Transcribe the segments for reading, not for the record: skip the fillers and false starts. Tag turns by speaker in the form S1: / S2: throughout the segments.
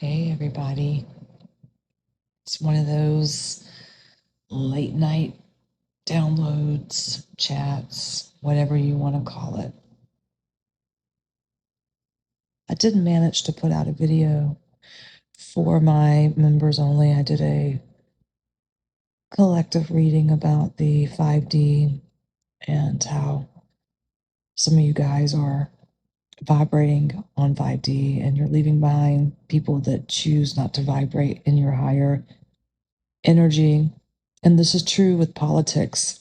S1: Hey, everybody. It's one of those late night downloads, chats, whatever you want to call it. I didn't manage to put out a video for my members only. I did a collective reading about the 5D and how some of you guys are vibrating on 5D and you're leaving behind people that choose not to vibrate in your higher energy. And this is true with politics.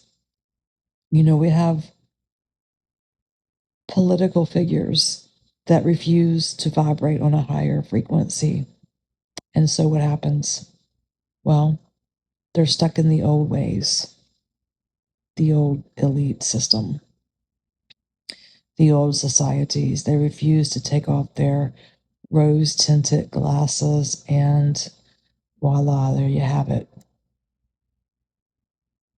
S1: You know, we have political figures that refuse to vibrate on a higher frequency. And so what happens? Well, they're stuck in the old ways, the old elite system, the old societies. They refuse to take off their rose tinted glasses, and voila, there you have it.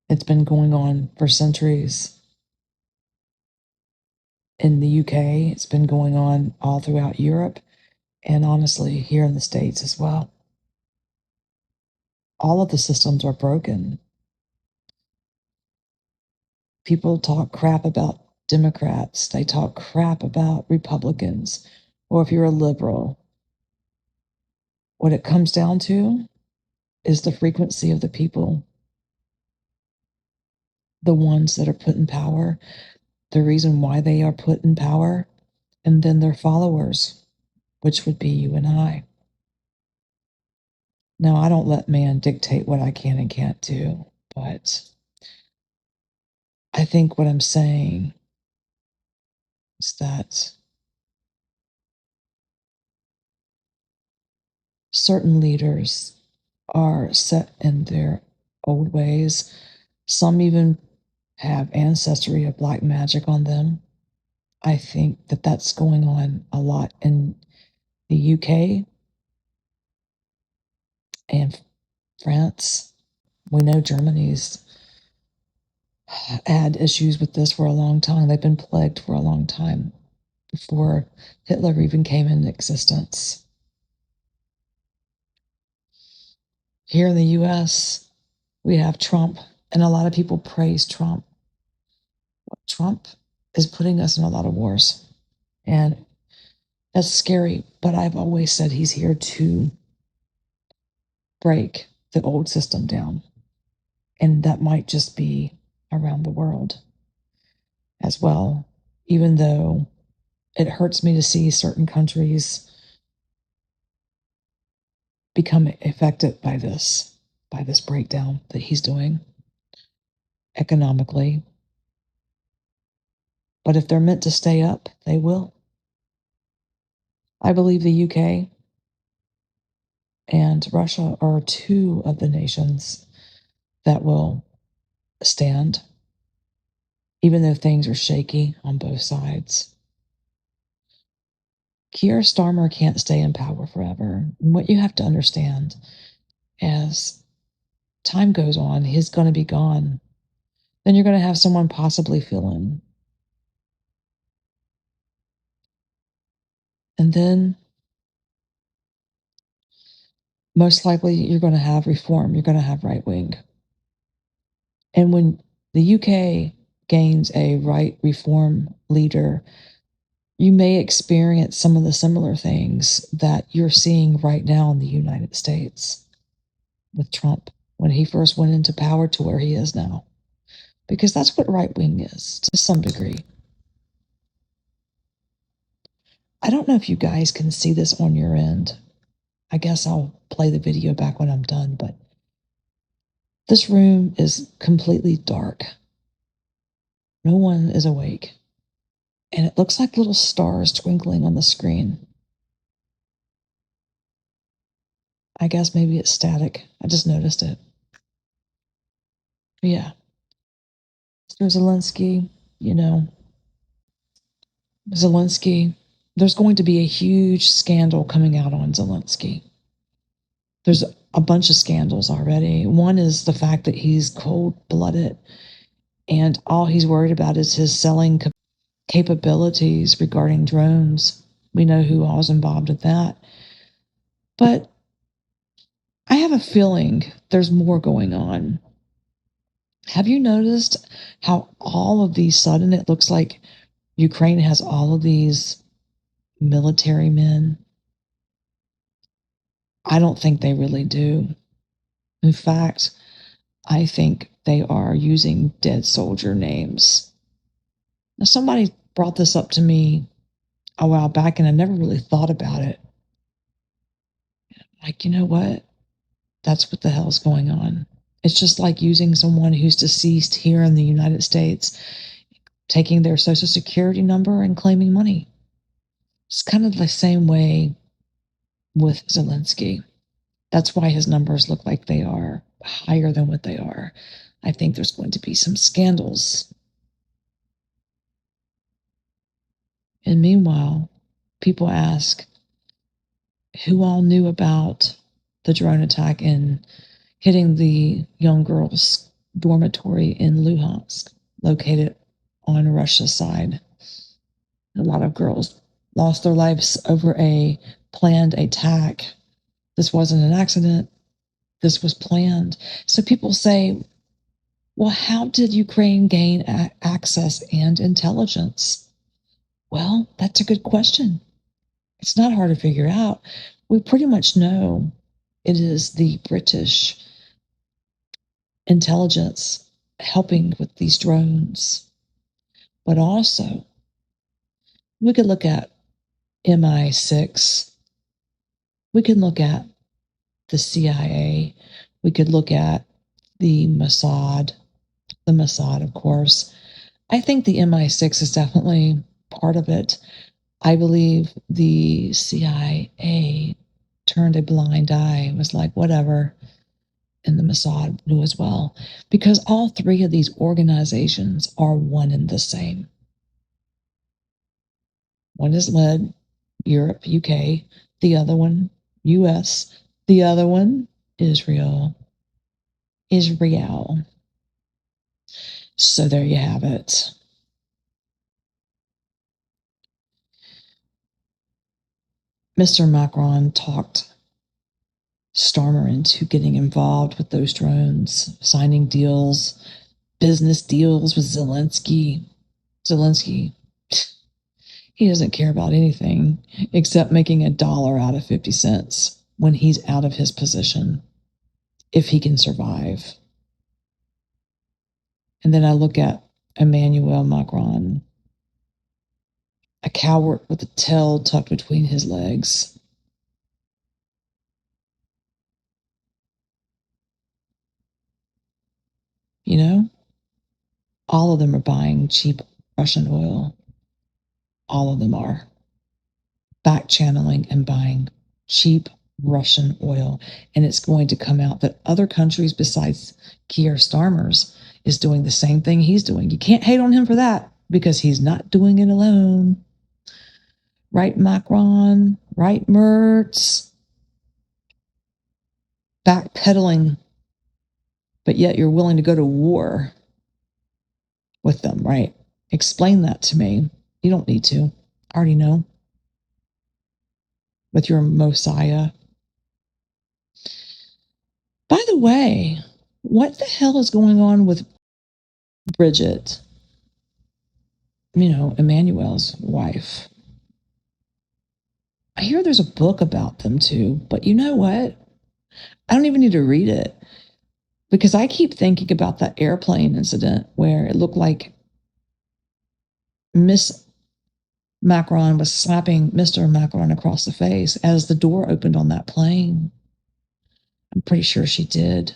S1: It's been going on for centuries. In the UK, it's been going on all throughout Europe, and honestly, here in the States as well. All of the systems are broken. People talk crap about Democrats, they talk crap about Republicans, or if you're a liberal. What it comes down to is the frequency of the people, the ones that are put in power, the reason why they are put in power, and then their followers, which would be you and I. Now, I don't let man dictate what I can and can't do, but I think what I'm saying is that certain leaders are set in their old ways. Some even have ancestry of black magic on them. I think that that's going on a lot in the UK and France. We know Germany's had issues with this for a long time. They've been plagued for a long time before Hitler even came into existence. Here in the US, we have Trump, and a lot of people praise Trump. Trump is putting us in a lot of wars, and that's scary, but I've always said he's here to break the old system down, and that might just be around the world as well, even though it hurts me to see certain countries become affected by this breakdown that he's doing economically. But if they're meant to stay up, they will. I believe the UK and Russia are two of the nations that will stand, even though things are shaky on both sides. Keir Starmer can't stay in power forever. And what you have to understand, as time goes on, he's going to be gone. Then you're going to have someone possibly fill in. And then most likely you're going to have reform. You're going to have right wing. And when the UK gains a right reform leader, you may experience some of the similar things that you're seeing right now in the United States with Trump when he first went into power to where he is now. Because that's what right wing is to some degree. I don't know if you guys can see this on your end. I guess I'll play the video back when I'm done, but this room is completely dark. No one is awake. And it looks like little stars twinkling on the screen. I guess maybe it's static. I just noticed it. Yeah. Mr. Zelenskyy, Zelenskyy, there's going to be a huge scandal coming out on Zelenskyy. There's a bunch of scandals already. One is the fact that he's cold-blooded, and all he's worried about is his selling capabilities regarding drones. We know who all is involved in that. But I have a feeling there's more going on. Have you noticed how all of these sudden it looks like Ukraine has all of these military men? I don't think they really do. In fact, I think they are using dead soldier names. Now, somebody brought this up to me a while back, and I never really thought about it. Like, you know what? That's what the hell's going on. It's just like using someone who's deceased here in the United States, taking their social security number and claiming money. It's kind of the same way with Zelenskyy. That's why his numbers look like they are higher than what they are. I think there's going to be some scandals. And meanwhile, people ask who all knew about the drone attack and hitting the young girls' dormitory in Luhansk, located on Russia's side. A lot of girls lost their lives over a planned attack. This wasn't an accident. This was planned. So people say, well, how did Ukraine gain access and intelligence? Well, that's a good question. It's not hard to figure out. We pretty much know it is the British intelligence helping with these drones. But also, we could look at MI6. We can look at the CIA. We could look at the Mossad, of course. I think the MI6 is definitely part of it. I believe the CIA turned a blind eye, was like, whatever. And the Mossad knew as well. Because all three of these organizations are one and the same. One is led Europe, UK. The other one, US. The other one, Israel. So there you have it. Mr. Macron talked Starmer into getting involved with those drones, signing deals, business deals with Zelenskyy. Zelenskyy, he doesn't care about anything except making $1 out of 50 cents when he's out of his position, if he can survive. And then I look at Emmanuel Macron, a coward with a tail tucked between his legs. You know, all of them are buying cheap Russian oil. All of them are back channeling and buying cheap Russian oil. And it's going to come out that other countries besides Keir Starmer's is doing the same thing he's doing. You can't hate on him for that because he's not doing it alone. Right, Macron? Right, Mertz? Backpedaling, but yet you're willing to go to war with them, right? Explain that to me. You don't need to. I already know. With your Messiah. By the way, what the hell is going on with Bridget? You know, Emmanuel's wife. I hear there's a book about them too, but you know what? I don't even need to read it because I keep thinking about that airplane incident where it looked like Miss Macron was slapping Mr. Macron across the face as the door opened on that plane. I'm pretty sure she did.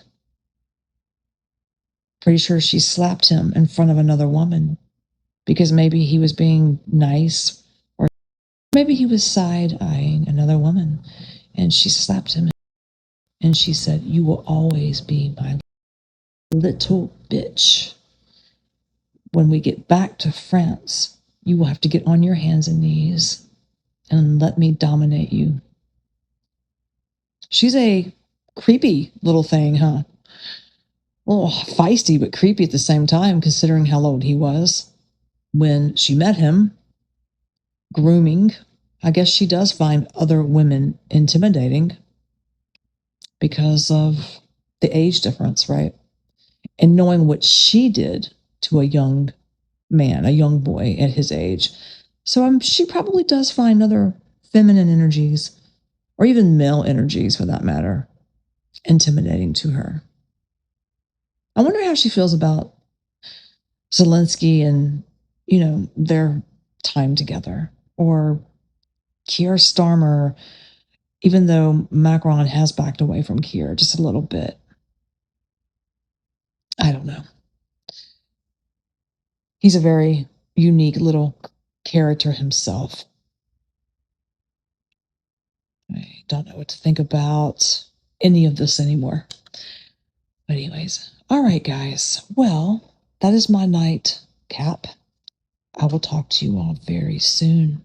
S1: Pretty sure she slapped him in front of another woman because maybe he was being nice or maybe he was side-eyeing another woman and she slapped him and she said, "You will always be my little bitch. When we get back to France, you will have to get on your hands and knees and let me dominate you." She's a creepy little thing, huh? A little feisty, but creepy at the same time, considering how old he was when she met him. Grooming. I guess she does find other women intimidating. because of the age difference, right? And knowing what she did to a young man, a young boy at his age. So she probably does find other feminine energies, or even male energies for that matter, intimidating to her. I wonder how she feels about Zelenskyy and, their time together, or Keir Starmer, even though Macron has backed away from Keir just a little bit. I don't know. He's a very unique little character himself. I don't know what to think about any of this anymore. But anyways, all right, guys. Well, that is my nightcap. I will talk to you all very soon.